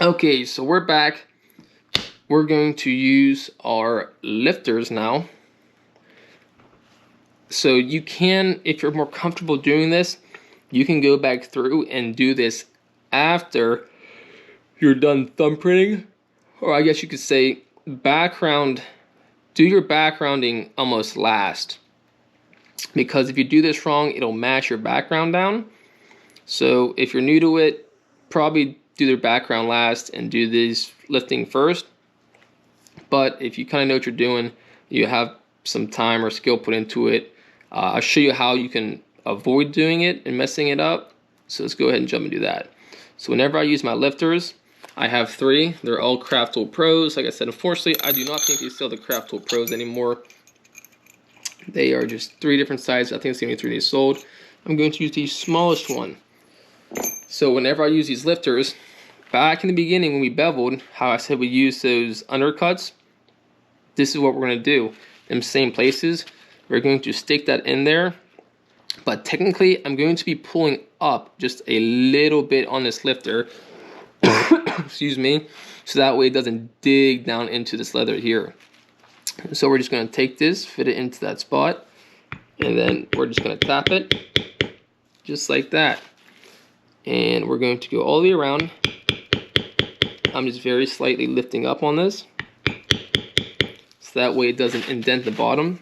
Okay, so we're back. We're going to use our lifters now. So you can, if you're more comfortable doing this, you can go back through and do this after you're done thumbprinting. Or I guess you could say background, do your backgrounding almost last. Because if you do this wrong, it'll match your background down. So if you're new to it, probably do their background last and do this lifting first. But if you kind of know what you're doing, you have some time or skill put into it, I'll show you how you can avoid doing it and messing it up. So let's go ahead and jump and do that. So whenever I use my lifters, I have 3. They're all Craft Tool Pros. Like I said, unfortunately, I do not think they sell the Craft Tool Pros anymore. They are just 3 different sizes. I think it's the only 3 they sold. I'm going to use the smallest one. So whenever I use these lifters, back in the beginning when we beveled, how I said we use those undercuts, this is what we're going to do. In same places, we're going to stick that in there. But technically, I'm going to be pulling up just a little bit on this lifter. Excuse me. So that way it doesn't dig down into this leather here. So we're just going to take this, fit it into that spot, and then we're just going to tap it just like that. And we're going to go all the way around. I'm just very slightly lifting up on this, so that way it doesn't indent the bottom.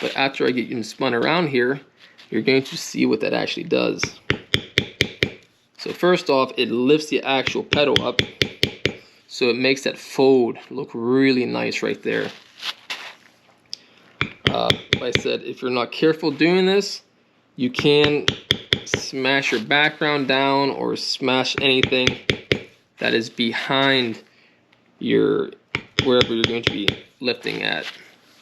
But after I get you spun around here, you're going to see what that actually does. So first off, it lifts the actual pedal up, so it makes that fold look really nice right there. Like I said, if you're not careful doing this, you can smash your background down or smash anything that is behind your wherever you're going to be lifting at.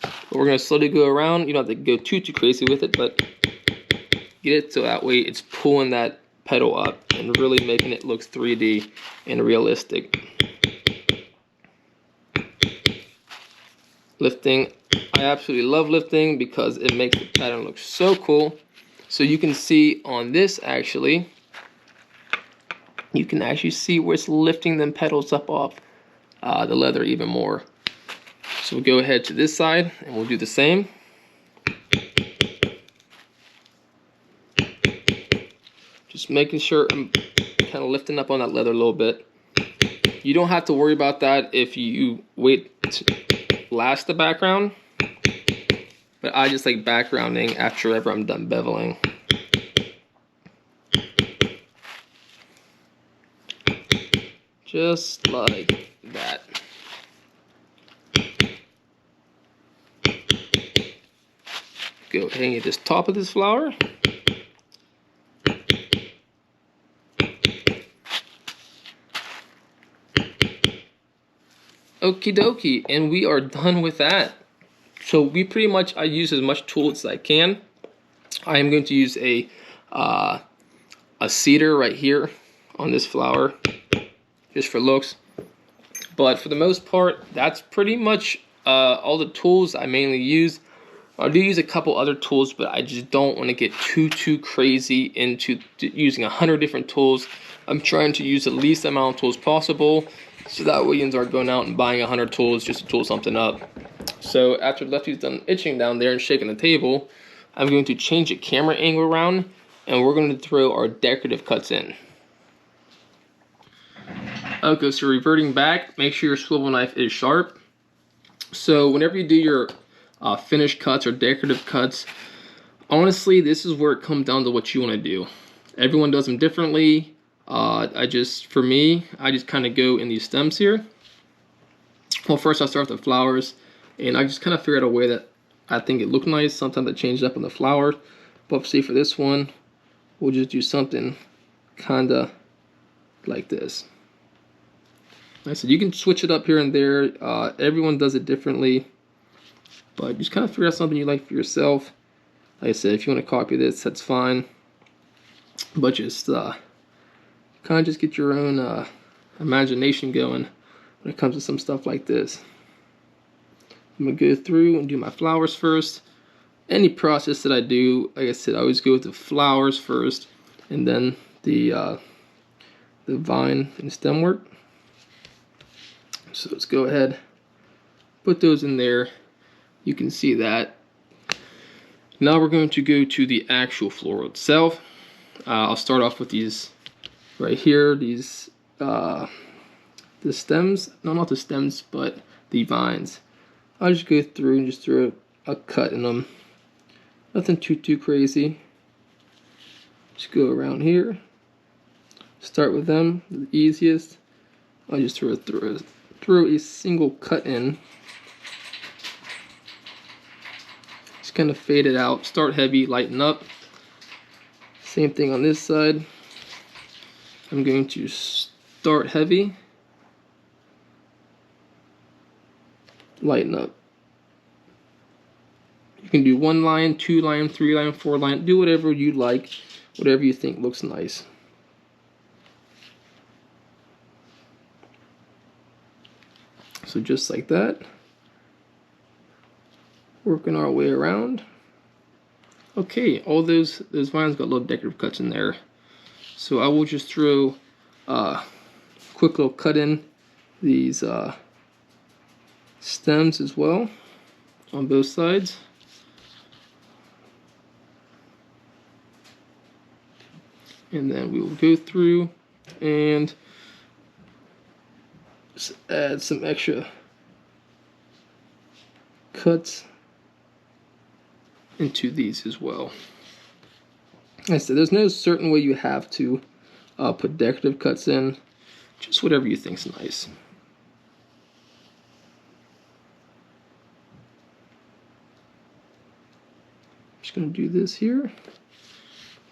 But we're going to slowly go around. You don't have to go too crazy with it, but get it so that way it's pulling that pedal up and really making it look 3D and realistic. Lifting, I absolutely love lifting because it makes the pattern look so cool. So you can see on this actually, you can actually see where it's lifting them pedals up off the leather even more. So we'll go ahead to this side and we'll do the same. Just making sure I'm kind of lifting up on that leather a little bit. You don't have to worry about that if you wait to last the background. But I just like backgrounding after ever I'm done beveling. Just like that. Go ahead and get this top of this flower. Okie dokie, and we are done with that. So we pretty much, I use as much tool as I can. I am going to use a cedar right here on this flower, just for looks. But for the most part, that's pretty much all the tools I mainly use. I do use a couple other tools, but I just don't want to get too crazy into using 100 different tools. I'm trying to use the least amount of tools possible, so that way you aren't going out and buying 100 tools just to tool something up. So after Lefty's done itching down there and shaking the table, I'm going to change the camera angle around, and we're going to throw our decorative cuts in. Okay, so reverting back, make sure your swivel knife is sharp. So whenever you do your finished cuts or decorative cuts, honestly, this is where it comes down to what you want to do. Everyone does them differently. For me, I just kind of go in these stems here. Well, first I start with the flowers, and I just kind of figure out a way that I think it looked nice. Sometimes I change it up on the flower, but say for this one, we'll just do something kind of like this. Like I said, you can switch it up here and there. Everyone does it differently, but just kind of figure out something you like for yourself. Like I said, if you want to copy this, that's fine, but just kind of just get your own imagination going when it comes to some stuff like this. I'm going to go through and do my flowers first. Any process that I do, like I said, I always go with the flowers first, and then the the vine and stem work. So let's go ahead, put those in there. You can see that. Now we're going to go to the actual floral itself. I'll start off with these right here, these the stems, no, not the stems, but the vines. I'll just go through and just throw a cut in them. Nothing too crazy. Just go around here. Start with them, the easiest. I'll just throw a single cut in. Just kind of fade it out. Start heavy, lighten up. Same thing on this side. I'm going to start heavy, lighten up. You can do 1 line, 2 line, 3 line, 4 line. Do whatever you like, whatever you think looks nice. So just like that, working our way around. Okay, all those vines got little decorative cuts in there. So I will just throw a quick little cut in these stems as well on both sides. And then we will go through and just add some extra cuts into these as well. Like I said, there's no certain way you have to put decorative cuts in, just whatever you think's nice. Just gonna do this here.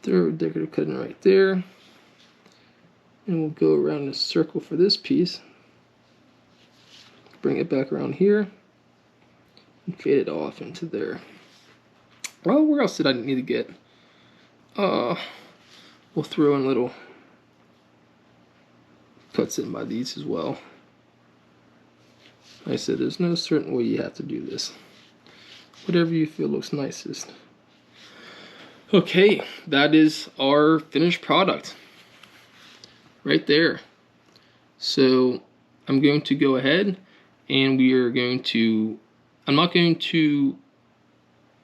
Throw a decorative cut in right there, and we'll go around a circle for this piece. Bring it back around here and fade it off into there. Oh, where else did I need to get? We'll throw in little cuts in by these as well. Like I said, there's no certain way you have to do this. Whatever you feel looks nicest. Okay, that is our finished product right there. So I'm going to go ahead and we are going to, I'm not going to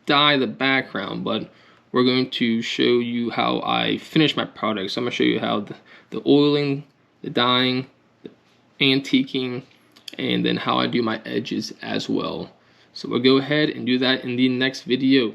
dye the background, but we're going to show you how I finish my product. So I'm going to show you how the oiling, the dyeing, the antiquing, and then how I do my edges as well. So we'll go ahead and do that in the next video.